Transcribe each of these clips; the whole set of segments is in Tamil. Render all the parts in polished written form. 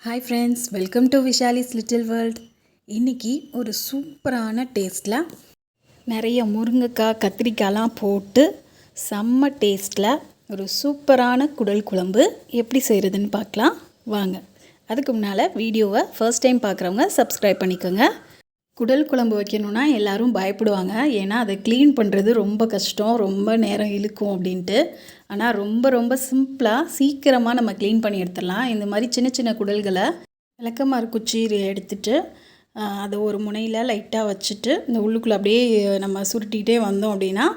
Hi friends, welcome to Vishali's little world. இன்றைக்கி ஒரு சூப்பரான டேஸ்ட்டில் நிறைய முருங்கைக்காய் கத்திரிக்காய்லாம் போட்டு செம்ம டேஸ்ட்டில் ஒரு சூப்பரான குடல் குழம்பு எப்படி செய்கிறதுன்னு பார்க்கலாம் வாங்க. அதுக்கு முன்னால் வீடியோவை ஃபர்ஸ்ட் டைம் பார்க்குறவங்க சப்ஸ்கிரைப் பண்ணிக்கோங்க. குடல் குழம்பு வைக்கணுன்னா எல்லோரும் பயப்படுவாங்க, ஏன்னா அதை க்ளீன் பண்ணுறது ரொம்ப கஷ்டம், ரொம்ப நேரம் இழுக்கும் அப்படின்ட்டு. ஆனால் ரொம்ப ரொம்ப சிம்பிளாக சீக்கிரமாக நம்ம க்ளீன் பண்ணி எடுத்துடலாம். இந்த மாதிரி சின்ன சின்ன குடல்களை விளக்கமாறு குச்சி எடுத்துட்டு அதை ஒரு முனையில் லைட்டாக வச்சுட்டு இந்த உள்ளுக்குள்ளே அப்படியே நம்ம சுருட்டிகிட்டே வந்தோம் அப்படின்னா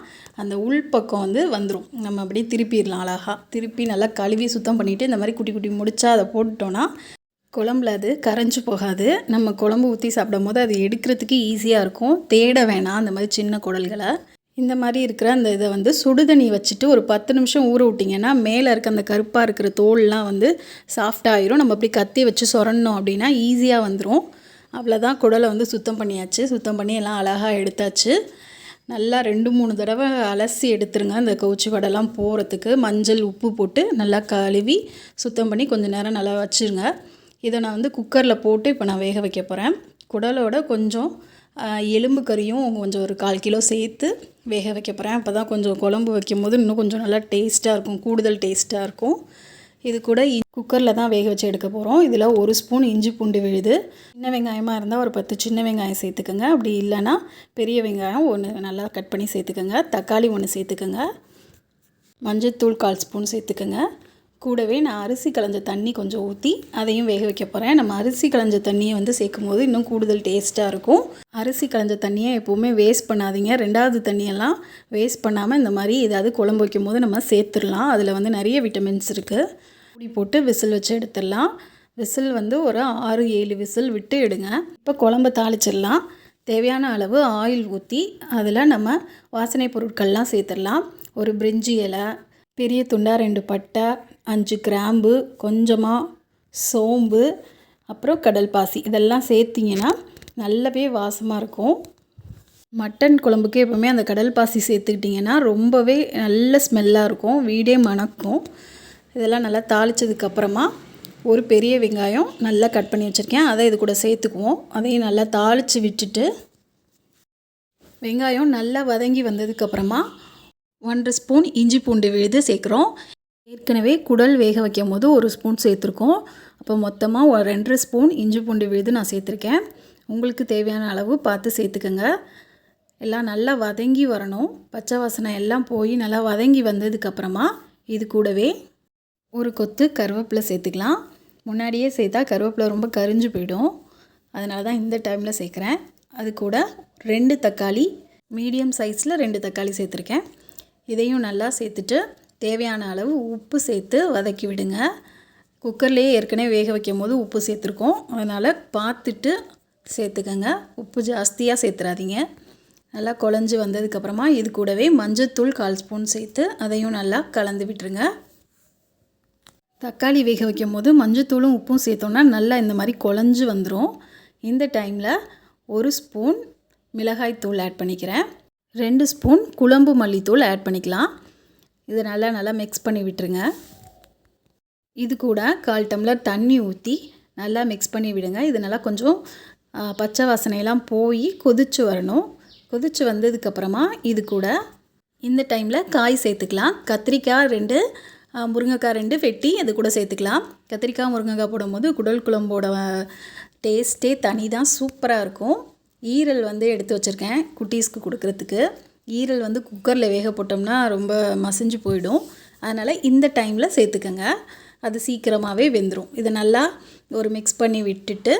அந்த உள் பக்கம் வந்துடும். நம்ம அப்படியே திருப்பிடலாம். அழகாக திருப்பி நல்லா கழுவி சுத்தம் பண்ணிவிட்டு இந்த மாதிரி குட்டி குட்டி முடிச்சா அதை போட்டுட்டோன்னா குழம்புல அது கரைஞ்சி போகாது. நம்ம குழம்பு ஊற்றி சாப்பிடும் போது அது எடுக்கிறதுக்கு ஈஸியாக இருக்கும். தேட வேணாம் அந்த மாதிரி சின்ன குடல்களை. இந்த மாதிரி இருக்கிற அந்த இதை சுடுதண்ணி வச்சுட்டு ஒரு 10 நிமிஷம் ஊற விட்டிங்கன்னா மேலே இருக்க அந்த கருப்பாக இருக்கிற தோல்லாம் சாஃப்டாகிடும். நம்ம அப்படி கத்தி வச்சு சொரணும் அப்படின்னா ஈஸியாக வந்துடும். அவ்வளோதான், குடலை சுத்தம் பண்ணியாச்சு. சுத்தம் பண்ணி எல்லாம் அழகாக எடுத்தாச்சு. நல்லா 2-3 தடவை அலசி எடுத்துருங்க, அந்த கவுச்சி வடைலாம் போகிறதுக்கு. மஞ்சள் உப்பு போட்டு நல்லா கழுவி சுத்தம் பண்ணி கொஞ்சம் நேரம் நல்லா வச்சுருங்க. இதை நான் குக்கரில் போட்டு இப்போ நான் வேக வைக்க போகிறேன். குடலோட கொஞ்சம் எலும்பு கறியும் கொஞ்சம் ஒரு 1/4 கிலோ சேர்த்து வேக வைக்க போகிறேன். அப்போ தான் கொஞ்சம் குழம்பு வைக்கும் போது இன்னும் கொஞ்சம் நல்லா டேஸ்ட்டாக இருக்கும், கூடுதல் டேஸ்ட்டாக இருக்கும். இது கூட குக்கரில் தான் வேக வச்சு எடுக்க போகிறோம். இதில் 1 ஸ்பூன் இஞ்சி பூண்டு விழுது. சின்ன வெங்காயமாக இருந்தால் ஒரு 10 சின்ன வெங்காயம் சேர்த்துக்கோங்க. அப்படி இல்லைன்னா பெரிய வெங்காயம் 1 நல்லா கட் பண்ணி சேர்த்துக்கோங்க. தக்காளி 1 சேர்த்துக்கோங்க. மஞ்சள்தூள் 1/4 ஸ்பூன் சேர்த்துக்கோங்க. கூடவே நான் அரிசி களைஞ்ச தண்ணி கொஞ்சம் ஊற்றி அதையும் வேக வைக்க போகிறேன். நம்ம அரிசி களைஞ்ச தண்ணியை சேர்க்கும் போது இன்னும் கூடுதல் டேஸ்ட்டாக இருக்கும். அரிசி களைஞ்ச தண்ணியை எப்போவுமே வேஸ்ட் பண்ணாதீங்க. 2வது தண்ணியெல்லாம் வேஸ்ட் பண்ணாமல் இந்த மாதிரி ஏதாவது குழம்பு வைக்கும் போது நம்ம சேர்த்துடலாம். அதில் நிறைய விட்டமின்ஸ் இருக்குது. மூடி போட்டு விசில் வச்சு எடுத்துடலாம். விசில் ஒரு 6-7 விசில் விட்டு எடுங்க. இப்போ குழம்பு தாளிச்சிடலாம். தேவையான அளவு ஆயில் ஊற்றி அதில் நம்ம வாசனை பொருட்கள்லாம் சேர்த்துடலாம். ஒரு பிரிஞ்சி இலை, பெரிய துண்டா 2 பட்டை, 5 கிராம்பு, கொஞ்சமாக சோம்பு, அப்புறம் கடல் பாசி, இதெல்லாம் சேர்த்திங்கன்னா நல்லாவே வாசமாக இருக்கும். மட்டன் குழம்புக்கு எப்போவுமே அந்த கடல் பாசி சேர்த்துக்கிட்டிங்கன்னா ரொம்பவே நல்ல ஸ்மெல்லாக இருக்கும், வீடே மணக்கும். இதெல்லாம் நல்லா தாளித்ததுக்கப்புறமா ஒரு பெரிய வெங்காயம் நல்லா கட் பண்ணி வச்சுருக்கேன், அதை இது கூட சேர்த்துக்குவோம். அதையும் நல்லா தாளித்து விட்டுட்டு வெங்காயம் நல்லா வதங்கி வந்ததுக்கப்புறமா 1 ஸ்பூன் இஞ்சி பூண்டு விழுது சேர்க்குறோம். ஏற்கனவே குடல் வேக வைக்கும் போது 1 ஸ்பூன் சேர்த்துருக்கோம். அப்போ மொத்தமாக 2 ஸ்பூன் இஞ்சி பூண்டு விழுது நான் சேர்த்துருக்கேன். உங்களுக்கு தேவையான அளவு பார்த்து சேர்த்துக்கோங்க. எல்லாம் நல்லா வதங்கி வரணும். பச்சை வாசனை எல்லாம் போய் நல்லா வதங்கி வந்ததுக்கப்புறமா இது கூடவே ஒரு கொத்து கருவேப்பிலை சேர்த்துக்கலாம். முன்னாடியே சேர்த்தா கருவேப்பிலை ரொம்ப கரிஞ்சு போயிடும், அதனால தான் இந்த டைமில் சேர்க்குறேன். அது கூட 2 தக்காளி, மீடியம் சைஸில் 2 தக்காளி சேர்த்துருக்கேன். இதையும் நல்லா சேர்த்துட்டு தேவையான அளவு உப்பு சேர்த்து வதக்கி விடுங்க. குக்கர்லேயே ஏற்கனவே வேக வைக்கும் போது உப்பு சேர்த்துருக்கோம், அதனால் பார்த்துட்டு சேர்த்துக்கோங்க. உப்பு ஜாஸ்தியாக சேர்த்துறாதீங்க. நல்லா குழஞ்சி வந்ததுக்கப்புறமா இது கூடவே மஞ்சள்தூள் 1/4 ஸ்பூன் சேர்த்து அதையும் நல்லா கலந்து விட்டுருங்க. தக்காளி வேக வைக்கும் போது மஞ்சள்தூளும் உப்பும் சேர்த்தோன்னா நல்லா இந்த மாதிரி குழஞ்சி வந்துடும். இந்த டைமில் 1 ஸ்பூன் மிளகாய் தூள் ஆட் பண்ணிக்கிறேன். 2 ஸ்பூன் குழம்பு மல்லித்தூள் ஆட் பண்ணிக்கலாம். இது நல்லா மிக்ஸ் பண்ணி விட்டுருங்க. இது கூட 1/4 டம்ளர் தண்ணி ஊற்றி நல்லா மிக்ஸ் பண்ணி விடுங்க. இது நல்லா கொஞ்சம் பச்சை வாசனையெல்லாம் போய் கொதித்து வரணும். கொதித்து வந்ததுக்கப்புறமா இது கூட இந்த டைமில் காய் சேர்த்துக்கலாம். கத்திரிக்காய் 2, முருங்கைக்காய் 2 வெட்டி அது கூட சேர்த்துக்கலாம். கத்திரிக்காய் முருங்கைக்காய் போடும்போது குடல் குழம்போட டேஸ்ட்டே தனி தான், சூப்பராக இருக்கும். ஈரல் எடுத்து வச்சுருக்கேன் குட்டீஸ்க்கு கொடுக்குறதுக்கு. ஈரல் குக்கரில் வேக போட்டோம்னா ரொம்ப மசிஞ்சு போயிடும், அதனால் இந்த டைமில் சேர்த்துக்கோங்க. அது சீக்கிரமாகவே வெந்துடும். இதை நல்லா ஒரு மிக்ஸ் பண்ணி விட்டுட்டு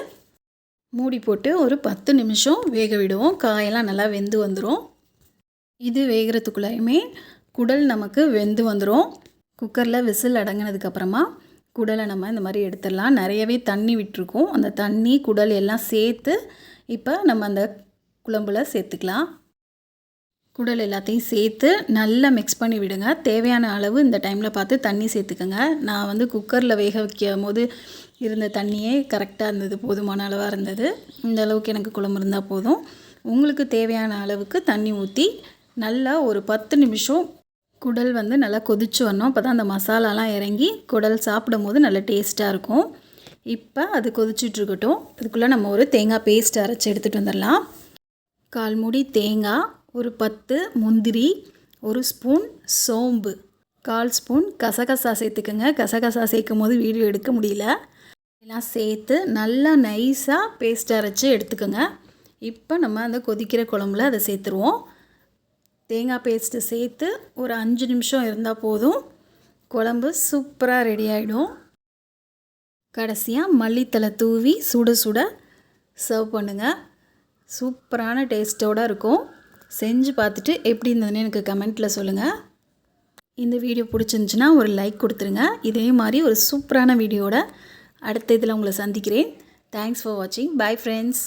மூடி போட்டு ஒரு 10 நிமிஷம் வேக விடுவோம். காயெல்லாம் நல்லா வெந்து வந்துடும். இது வேகிறதுக்குள்ளேயுமே குடல் நமக்கு வெந்து வந்துடும். குக்கரில் விசில் அடங்கினதுக்கப்புறமா குடலை நம்ம இந்த மாதிரி எடுத்துடலாம். நிறையவே தண்ணி விட்டுருக்கோம். அந்த தண்ணி குடல் எல்லாம் சேர்த்து இப்போ நம்ம அந்த குழம்புல சேர்த்துக்கலாம். குடல் எல்லாத்தையும் சேர்த்து நல்லா மிக்ஸ் பண்ணி விடுங்க. தேவையான அளவு இந்த டைமில் பார்த்து தண்ணி சேர்த்துக்கோங்க. நான் குக்கரில் வேக வைக்கும் போது இருந்த தண்ணியே கரெக்டாக இருந்தது, போதுமான அளவாக இருந்தது. இந்த அளவுக்கு எனக்கு குழம்பு இருந்தால் போதும். உங்களுக்கு தேவையான அளவுக்கு தண்ணி ஊற்றி நல்லா ஒரு 10 நிமிஷம் குடல் நல்லா கொதிச்சு வரணும். அப்போ தான் அந்த மசாலாலாம் இறங்கி குடல் சாப்பிடும் போது நல்ல டேஸ்ட்டாக இருக்கும். இப்போ அது கொதிச்சுட்ருக்கட்டும். அதுக்குள்ளே நம்ம ஒரு தேங்காய் பேஸ்ட் அரைச்சி எடுத்துகிட்டு வந்துடலாம். 1/4 மூடி தேங்காய், ஒரு 10 முந்திரி, 1 ஸ்பூன் சோம்பு, 1/4 ஸ்பூன் கசகசா சேர்த்துக்கோங்க. கசகசா சேர்க்கும் போது வீடியோ எடுக்க முடியல. எல்லாம் சேர்த்து நல்லா நைஸாக பேஸ்ட் அரைச்சி எடுத்துக்கோங்க. இப்போ நம்ம அந்த கொதிக்கிற குழம்புல அதை சேர்த்துருவோம். தேங்காய் பேஸ்ட்டு சேர்த்து ஒரு 5 நிமிஷம் இருந்தால் போதும். குழம்பு சூப்பராக ரெடி ஆகிடும். கடைசியாக மல்லித்தலை தூவி சுட சுட சர்வ் பண்ணுங்கள். சூப்பரான டேஸ்ட்டோடு இருக்கும். செஞ்சு பார்த்துட்டு எப்படி இருந்ததுன்னு எனக்கு கமெண்ட்டில் சொல்லுங்கள். இந்த வீடியோ பிடிச்சிருந்துச்சுன்னா ஒரு லைக் கொடுத்துருங்க. இதே மாதிரி ஒரு சூப்பரான வீடியோட அடுத்த இதில் உங்களை சந்திக்கிறேன். தேங்க்ஸ் ஃபார் வாட்சிங். Bye friends.